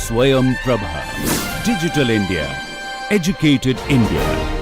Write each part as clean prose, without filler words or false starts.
Swayam Prabha. Digital India. Educated India.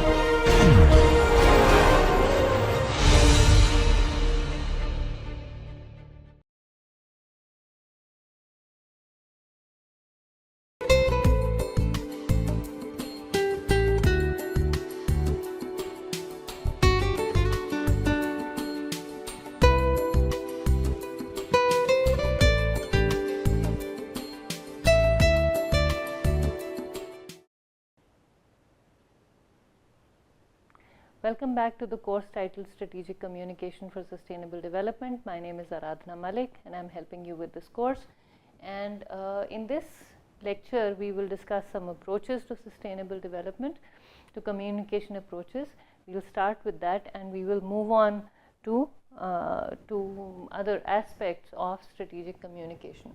Welcome back to the course titled Strategic Communication for Sustainable Development. My name is Aradhna Malik and I am helping you with this course. And in this lecture, we will discuss some approaches to sustainable development, to communication approaches. We will start with that and we will move on to other aspects of strategic communication.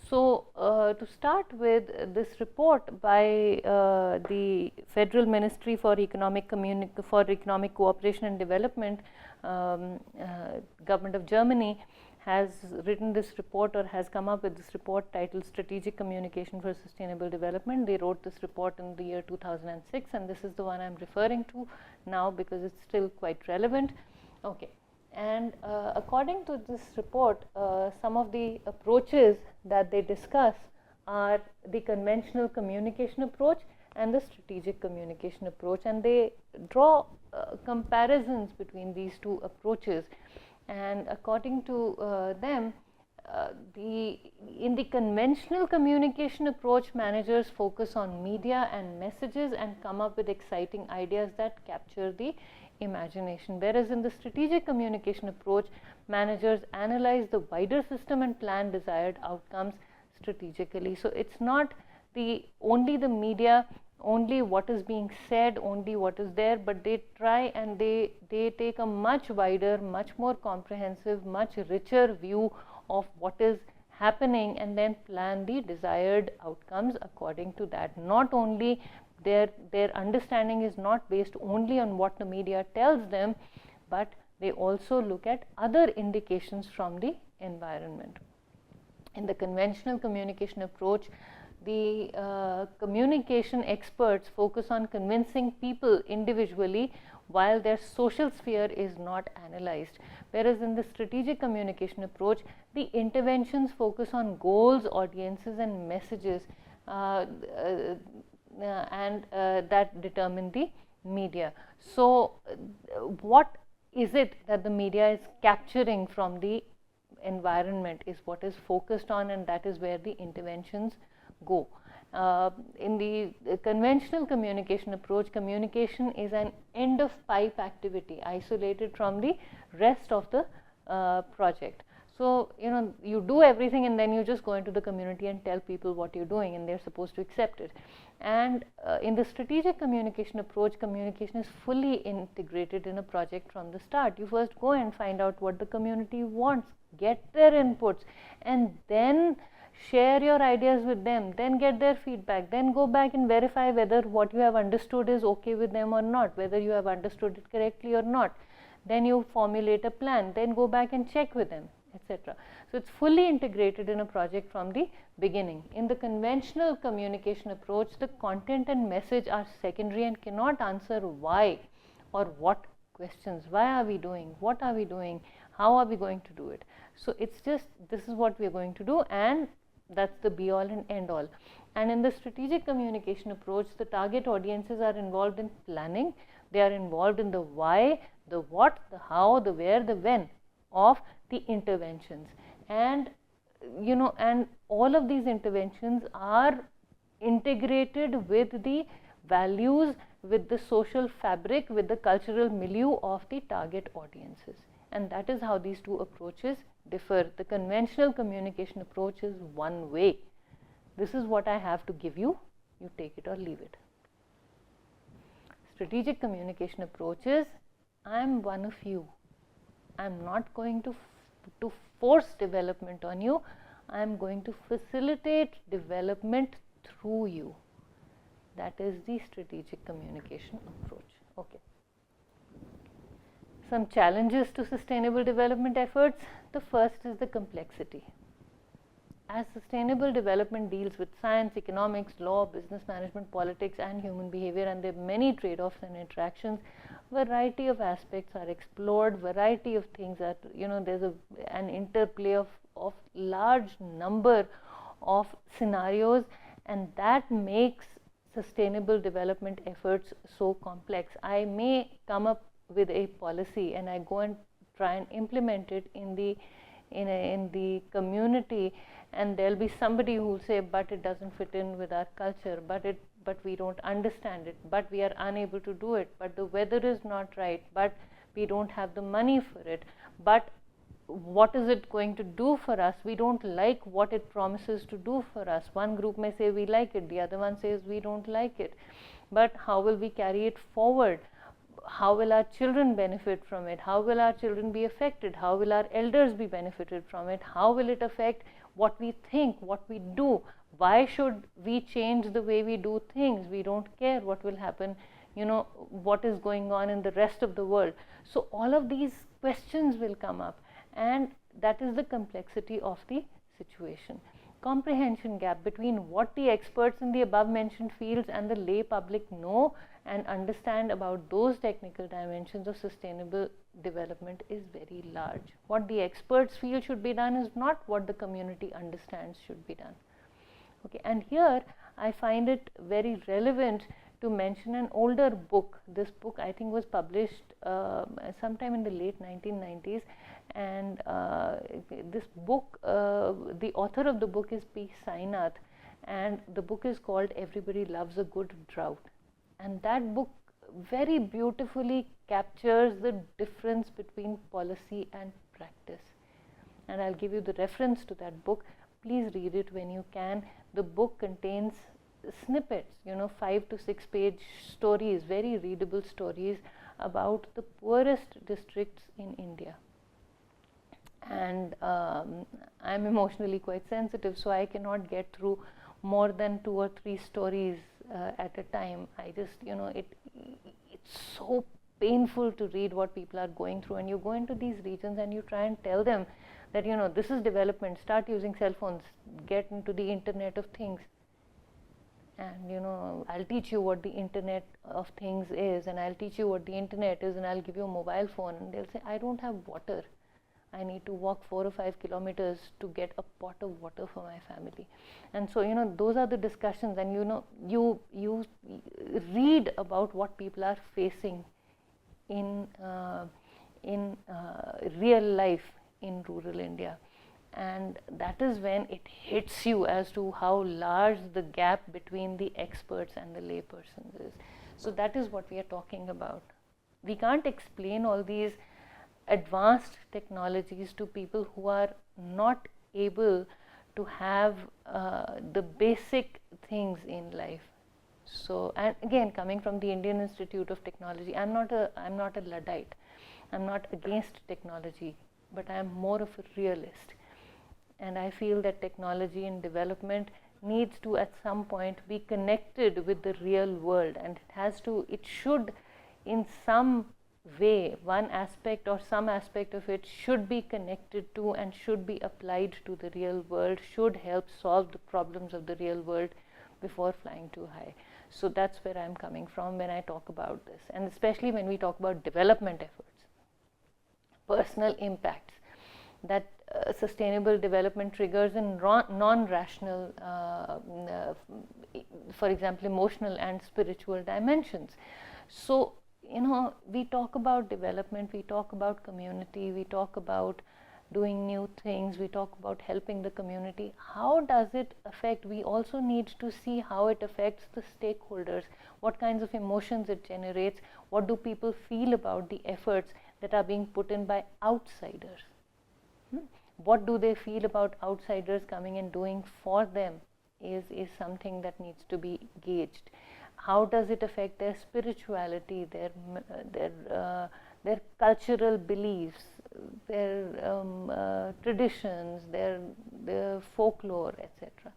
So, to start with this report by the Federal Ministry for Economic Cooperation and Development, Government of Germany has written this report or has come up with this report titled Strategic Communication for Sustainable Development. They wrote this report in the year 2006 and this is the one I am referring to now because it's still quite relevant. Okay. And according to this report, some of the approaches that they discuss are the conventional communication approach and the strategic communication approach, and they draw comparisons between these two approaches. And according to them, in the conventional communication approach, managers focus on media and messages and come up with exciting ideas that capture the imagination, whereas in the strategic communication approach, managers analyze the wider system and plan desired outcomes strategically. So, it's not only the media, only what is being said, only what is there, but they try and they take a much wider, much more comprehensive, much richer view of what is happening and then plan the desired outcomes according to that. Not only their understanding is not based only on what the media tells them, but they also look at other indications from the environment. In the conventional communication approach, the communication experts focus on convincing people individually while their social sphere is not analyzed. Whereas in the strategic communication approach, the interventions focus on goals, audiences and messages that determine the media. So, what is it that the media is capturing from the environment is what is focused on, and that is where the interventions go. In the conventional communication approach, communication is an end of pipe activity isolated from the rest of the project. So, you do everything and then you just go into the community and tell people what you're doing and they're supposed to accept it. And in the strategic communication approach, communication is fully integrated in a project from the start. You first go and find out what the community wants, get their inputs, and then share your ideas with them, then get their feedback, then go back and verify whether what you have understood is okay with them or not, whether you have understood it correctly or not. Then you formulate a plan, then go back and check with them, etc. So, it's fully integrated in a project from the beginning. In the conventional communication approach, the content and message are secondary and cannot answer why or what questions. Why are we doing? What are we doing? How are we going to do it? So, it's just this is what we are going to do, and that's the be all and end all. And in the strategic communication approach, the target audiences are involved in planning. They are involved in the why, the what, the how, the where, the when of the interventions. And and all of these interventions are integrated with the values, with the social fabric, with the cultural milieu of the target audiences. And that is how these two approaches differ. The conventional communication approach is one way. This is what I have to give you, you take it or leave it. Strategic communication approach is, I am one of you. I am not going to force development on you. I am going to facilitate development through you. That is the strategic communication approach. Okay. Some challenges to sustainable development efforts. The first is the complexity. as sustainable development deals with science, economics, law, business management, politics and human behavior, and there are many trade-offs and interactions, variety of aspects are explored, variety of things are, there's an interplay of large number of scenarios, and that makes sustainable development efforts so complex. I may come up with a policy and I go and try and implement it in the community, and there'll be somebody who will say, but it doesn't fit in with our culture, but we don't understand it, but we are unable to do it, but the weather is not right, but we don't have the money for it, but what is it going to do for us? We don't like what it promises to do for us. One group may say we like it, the other one says we don't like it, but how will we carry it forward? How will our children benefit from it? How will our children be affected? How will our elders be benefited from it? How will it affect what we think, what we do? Why should we change the way we do things? We don't care what will happen, what is going on in the rest of the world. So all of these questions will come up, and that is the complexity of the situation. Comprehension gap between what the experts in the above mentioned fields and the lay public know and understand about those technical dimensions of sustainable development is very large. What the experts feel should be done is not what the community understands should be done. Okay, and here I find it very relevant to mention an older book. This book I think was published sometime in the late 1990s, and this book, the author of the book is P. Sainath, and the book is called Everybody Loves a Good Drought. And that book very beautifully captures the difference between policy and practice. And I'll give you the reference to that book. Please read it when you can. The book contains snippets, 5 to 6 page stories, very readable stories about the poorest districts in India. And I'm emotionally quite sensitive, so I cannot get through more than 2 or 3 stories at a time. I just, it's so painful to read what people are going through, and you go into these regions and you try and tell them that, this is development, start using cell phones, get into the Internet of Things. And I'll teach you what the Internet of Things is, and I'll teach you what the Internet is, and I'll give you a mobile phone. And they'll say, I don't have water. I need to walk 4 or 5 kilometers to get a pot of water for my family. And so, those are the discussions, and you read about what people are facing in real life in rural India. And that is when it hits you as to how large the gap between the experts and the laypersons is. So that is what we are talking about. We can't explain all these advanced technologies to people who are not able to have the basic things in life. So, and again, coming from the Indian Institute of Technology, I'm not a Luddite. I'm not against technology, but I'm more of a realist. And I feel that technology and development needs to at some point be connected with the real world, and it should in some way, one aspect or some aspect of it should be connected to and should be applied to the real world, should help solve the problems of the real world before flying too high. So that's where I'm coming from when I talk about this, and especially when we talk about development efforts, personal impacts that sustainable development triggers in non-rational, for example, emotional and spiritual dimensions. So, we talk about development, we talk about community, we talk about doing new things, we talk about helping the community. How does it affect? We also need to see how it affects the stakeholders, what kinds of emotions it generates, what do people feel about the efforts that are being put in by outsiders. What do they feel about outsiders coming and doing for them is something that needs to be gauged. How does it affect their spirituality, their cultural beliefs, their traditions, their folklore, etc.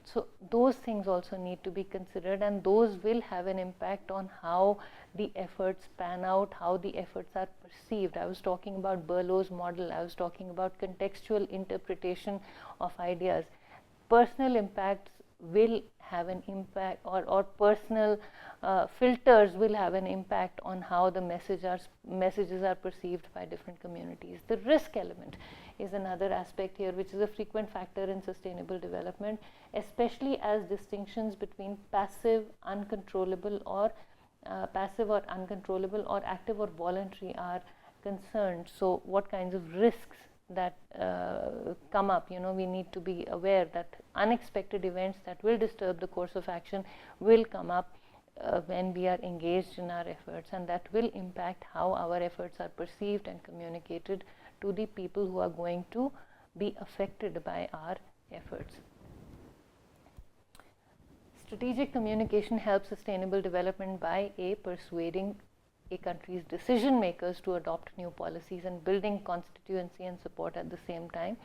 So those things also need to be considered, and those will have an impact on how the efforts pan out, how the efforts are perceived. I was talking about Berlow's model, I was talking about contextual interpretation of ideas. personal impacts will have an impact, or personal filters will have an impact on how the messages are perceived by different communities. The risk element is another aspect here, which is a frequent factor in sustainable development, especially as distinctions between passive, uncontrollable, or active or voluntary are concerned. So what kinds of risks that come up, we need to be aware that unexpected events that will disturb the course of action will come up when we are engaged in our efforts, and that will impact how our efforts are perceived and communicated to the people who are going to be affected by our efforts. Strategic communication helps sustainable development by persuading a country's decision makers to adopt new policies and building constituency and support at the same time.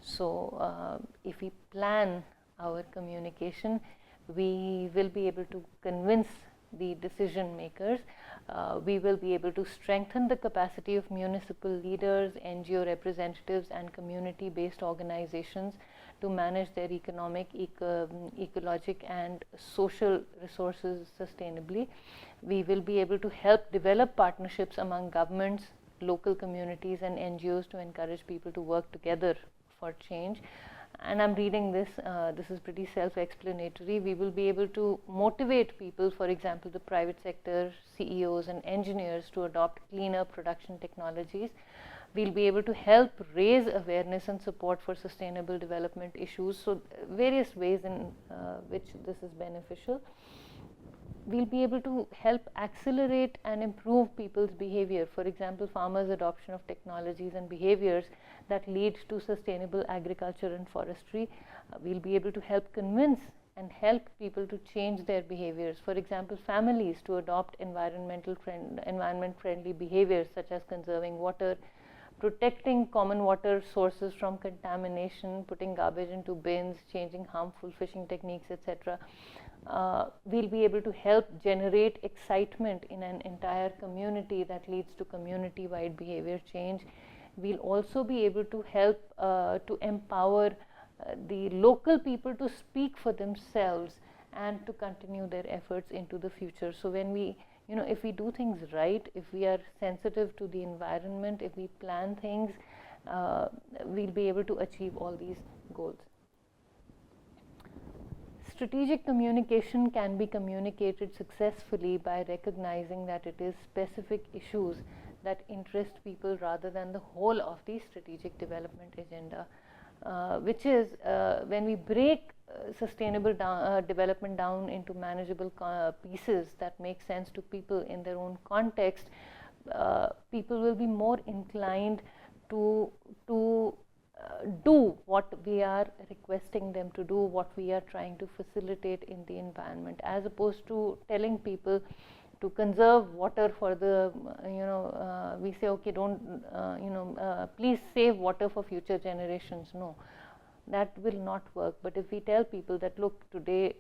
So if we plan our communication, we will be able to convince the decision makers. We will be able to strengthen the capacity of municipal leaders, NGO representatives, and community-based organizations to manage their economic, ecologic, and social resources sustainably. We will be able to help develop partnerships among governments, local communities, and NGOs to encourage people to work together for change. And I'm reading this, this is pretty self-explanatory. We will be able to motivate people, for example, the private sector, CEOs and engineers, to adopt cleaner production technologies. We'll be able to help raise awareness and support for sustainable development issues. So various ways in which this is beneficial. We'll be able to help accelerate and improve people's behavior. For example, farmers' adoption of technologies and behaviors that lead to sustainable agriculture and forestry. We'll be able to help convince and help people to change their behaviors. For example, families to adopt environment-friendly behaviors such as conserving water, protecting common water sources from contamination, putting garbage into bins, changing harmful fishing techniques, etc. We'll be able to help generate excitement in an entire community that leads to community-wide behavior change. We'll also be able to help to empower the local people to speak for themselves and to continue their efforts into the future. So when we, if we do things right, if we are sensitive to the environment, if we plan things, we'll be able to achieve all these goals. Strategic communication can be communicated successfully by recognizing that it is specific issues that interest people rather than the whole of the strategic development agenda, which is when we break sustainable development down into manageable pieces that make sense to people in their own context, people will be more inclined to do what we are requesting them to do, what we are trying to facilitate in the environment, as opposed to telling people to conserve water for the, we say, okay, don't, please save water for future generations. No, that will not work. But if we tell people that, look, today,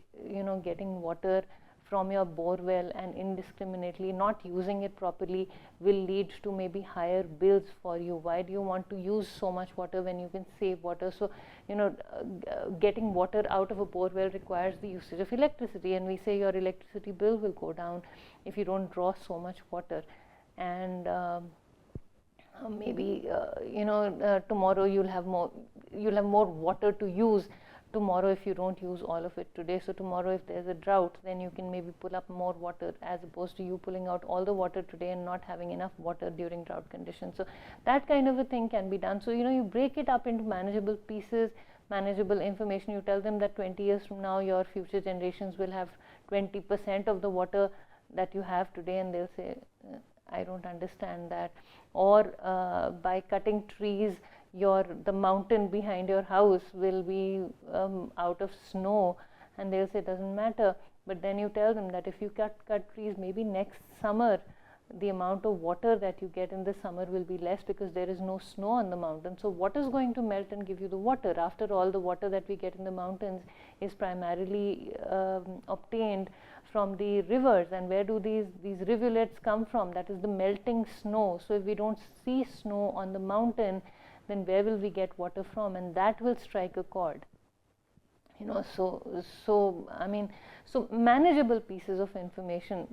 getting water from your bore well and indiscriminately not using it properly will lead to maybe higher bills for you. Why do you want to use so much water when you can save water? So, getting water out of a bore well requires the usage of electricity, and we say your electricity bill will go down if you don't draw so much water. And maybe tomorrow you'll have more water to use tomorrow if you don't use all of it today. So tomorrow if there's a drought, then you can maybe pull up more water, as opposed to you pulling out all the water today and not having enough water during drought conditions. So that kind of a thing can be done. So you break it up into manageable pieces, manageable information. You tell them that 20 years from now your future generations will have 20% of the water that you have today, and they'll say, I don't understand that. Or by cutting trees, the mountain behind your house will be out of snow, and they'll say it doesn't matter. But then you tell them that if you cut trees, maybe next summer the amount of water that you get in the summer will be less because there is no snow on the mountain. So what is going to melt and give you the water? After all, the water that we get in the mountains is primarily obtained from the rivers. And where do these rivulets come from? That is the melting snow. So if we don't see snow on the mountain, then where will we get water from? And that will strike a chord. so I mean, so manageable pieces of information,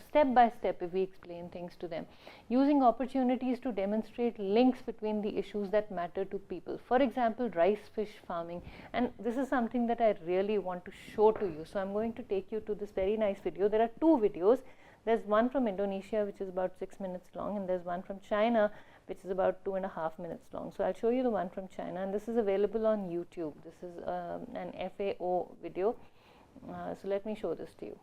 step by step, if we explain things to them, using opportunities to demonstrate links between the issues that matter to people. For example, rice fish farming, and this is something that I really want to show to you. So I'm going to take you to this very nice video. There are two videos. There's one from Indonesia, which is about 6 minutes long, and there's one from China, which is about 2.5 minutes long. So I'll show you the one from China, and this is available on YouTube. This is an FAO video. So let me show this to you.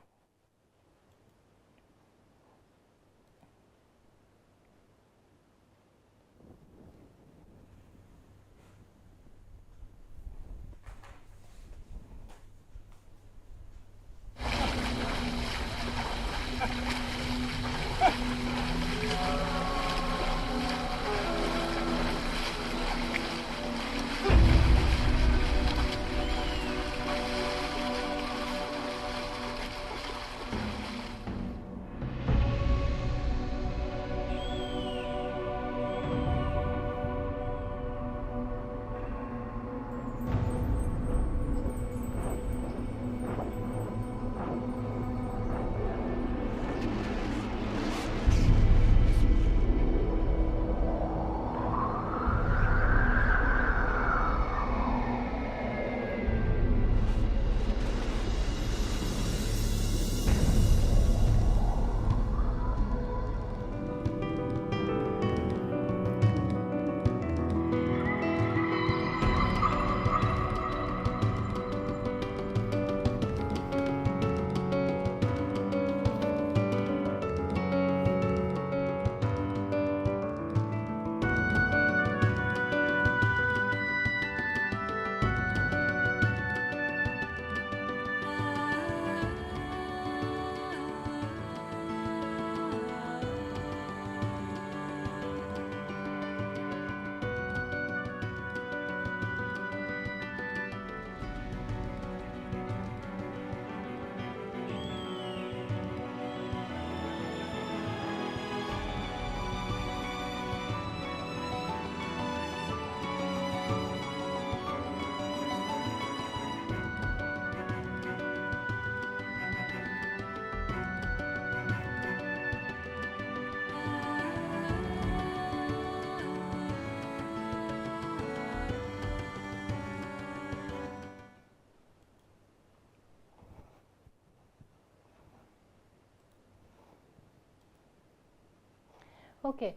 Okay,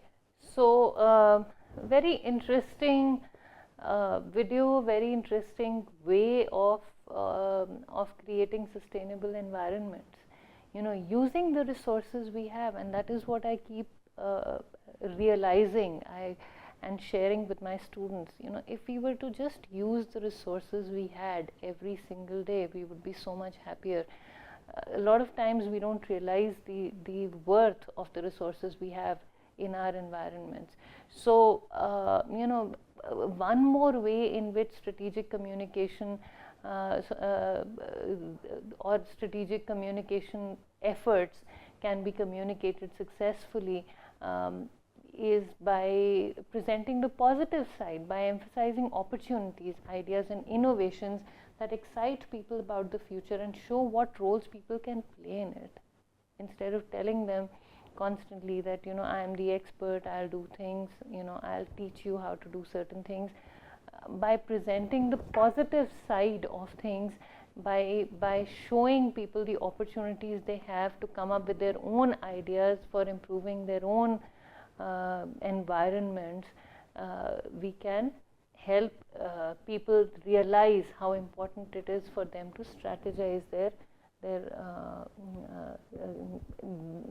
so very interesting video, very interesting way of creating sustainable environments. Using the resources we have, and that is what I keep realizing and sharing with my students. If we were to just use the resources we had every single day, we would be so much happier. A lot of times we don't realize the worth of the resources we have in our environments. So, one more way in which strategic communication or strategic communication efforts can be communicated successfully is by presenting the positive side, by emphasizing opportunities, ideas and innovations that excite people about the future and show what roles people can play in it, instead of telling them constantly that I am the expert, I'll do things, I'll teach you how to do certain things. By presenting the positive side of things, by showing people the opportunities they have to come up with their own ideas for improving their own environments, we can help people realize how important it is for them to strategize their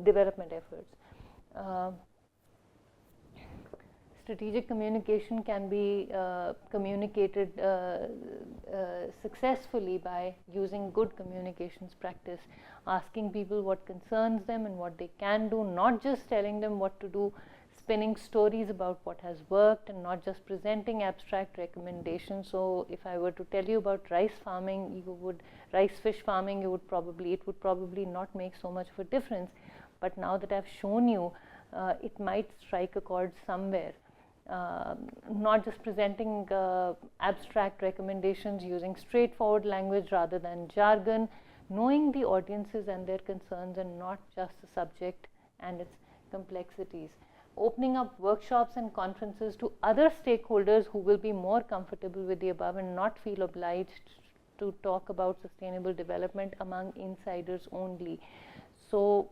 development efforts. Strategic communication can be communicated successfully by using good communications practice, asking people what concerns them and what they can do, not just telling them what to do, spinning stories about what has worked and not just presenting abstract recommendations. So if I were to tell you about rice farming, rice fish farming, it would probably not make so much of a difference. But now that I've shown you, it might strike a chord somewhere. not just presenting abstract recommendations using straightforward language rather than jargon, knowing the audiences and their concerns and not just the subject and its complexities. Opening up workshops and conferences to other stakeholders who will be more comfortable with the above and not feel obliged to talk about sustainable development among insiders only. So,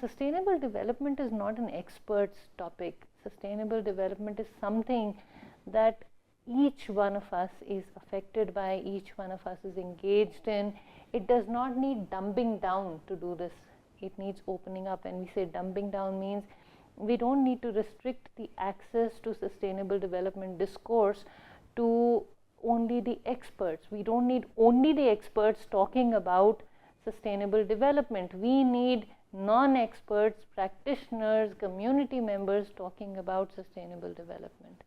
sustainable development is not an expert's topic. Sustainable development is something that each one of us is affected by, each one of us is engaged in. It does not need dumbing down to do this. It needs opening up. And we say dumbing down means we don't need to restrict the access to sustainable development discourse to only the experts. We don't need only the experts talking about sustainable development. We need non-experts, practitioners, community members talking about sustainable development.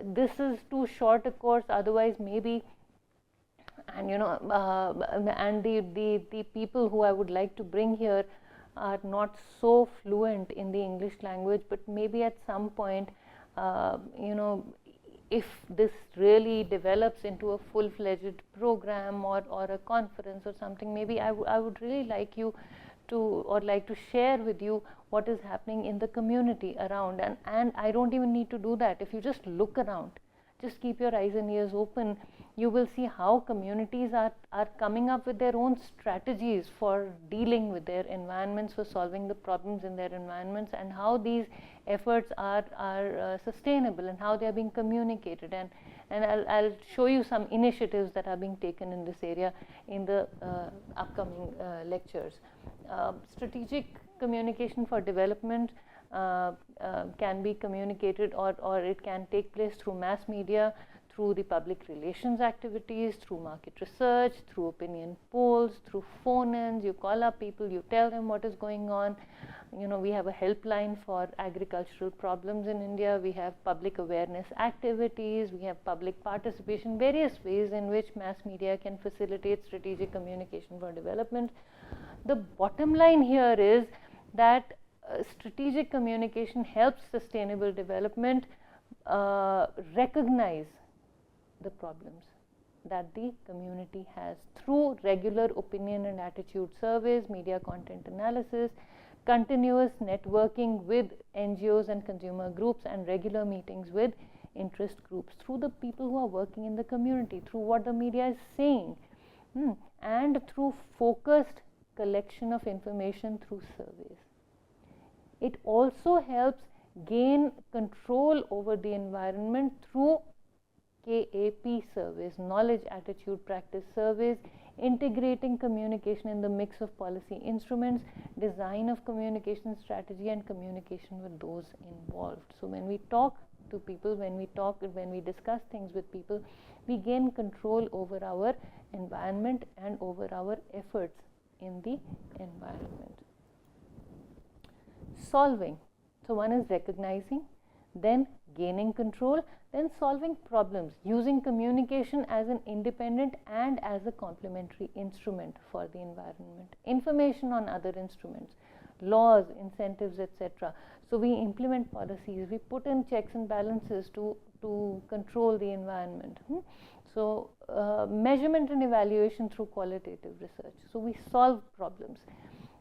This is too short a course, otherwise maybe, and and the people who I would like to bring here are not so fluent in the English language, but maybe at some point, if this really develops into a full-fledged program or a conference or something, maybe I would really like you to, or like to share with you what is happening in the community around. And I don't even need to do that. If you just look around, just keep your eyes and ears open, you will see how communities are coming up with their own strategies for dealing with their environments, for solving the problems in their environments, and how these efforts are sustainable and how they are being communicated. And I'll show you some initiatives that are being taken in this area in the upcoming lectures. Strategic communication for development can be communicated or it can take place through mass media, through the public relations activities, through market research, through opinion polls, through phone-ins. You call up people, you tell them what is going on. We have a helpline for agricultural problems in India. We have public awareness activities. We have public participation, various ways in which mass media can facilitate strategic communication for development. The bottom line here is that strategic communication helps sustainable development recognize the problems that the community has through regular opinion and attitude surveys, media content analysis, continuous networking with NGOs and consumer groups, and regular meetings with interest groups, through the people who are working in the community, through what the media is saying, and through focused collection of information through surveys. It also helps gain control over the environment through KAP surveys, knowledge, attitude, practice surveys, integrating communication in the mix of policy instruments, design of communication strategy, and communication with those involved. So when we talk to people, when we discuss things with people, we gain control over our environment and over our efforts in the environment. Solving. So one is recognizing, then gaining control, then solving problems, using communication as an independent and as a complementary instrument for the environment. Information on other instruments, laws, incentives, etc. So we implement policies, we put in checks and balances to control the environment. So measurement and evaluation through qualitative research. So we solve problems.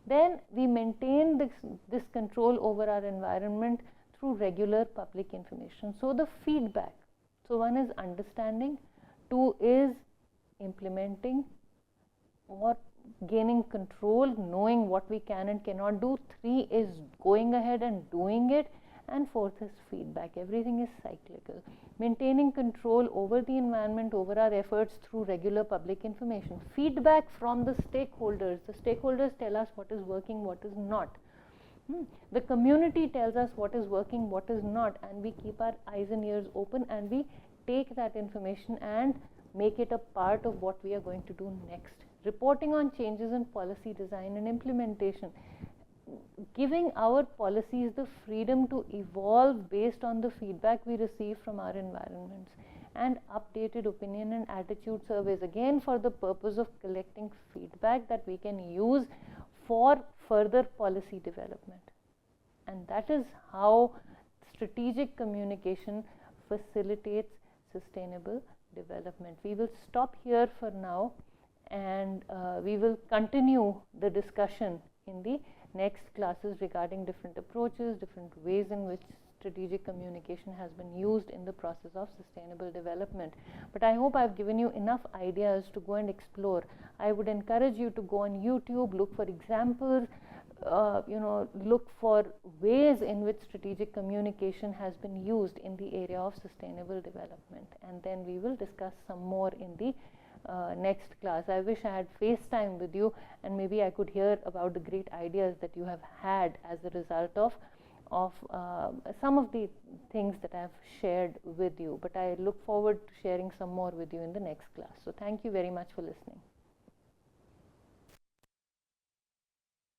Then we maintain this control over our environment through regular public information. So the feedback. So one is understanding, two is implementing or gaining control, knowing what we can and cannot do, three is going ahead and doing it, and fourth is feedback. Everything is cyclical. Maintaining control over the environment, over our efforts through regular public information. Feedback from the stakeholders. The stakeholders tell us what is working, what is not. The community tells us what is working, what is not, and we keep our eyes and ears open and we take that information and make it a part of what we are going to do next. Reporting on changes in policy design and implementation. Giving our policies the freedom to evolve based on the feedback we receive from our environments, and updated opinion and attitude surveys, again for the purpose of collecting feedback that we can use for further policy development. And that is how strategic communication facilitates sustainable development. We will stop here for now, and we will continue the discussion in the next classes regarding different approaches, different ways in which strategic communication has been used in the process of sustainable development. But I hope I've given you enough ideas to go and explore. I would encourage you to go on YouTube, look for examples, look for ways in which strategic communication has been used in the area of sustainable development, and then we will discuss some more in the next class. I wish I had FaceTime with you, and maybe I could hear about the great ideas that you have had as a result of some of the things that I have shared with you. But I look forward to sharing some more with you in the next class. So thank you very much for listening.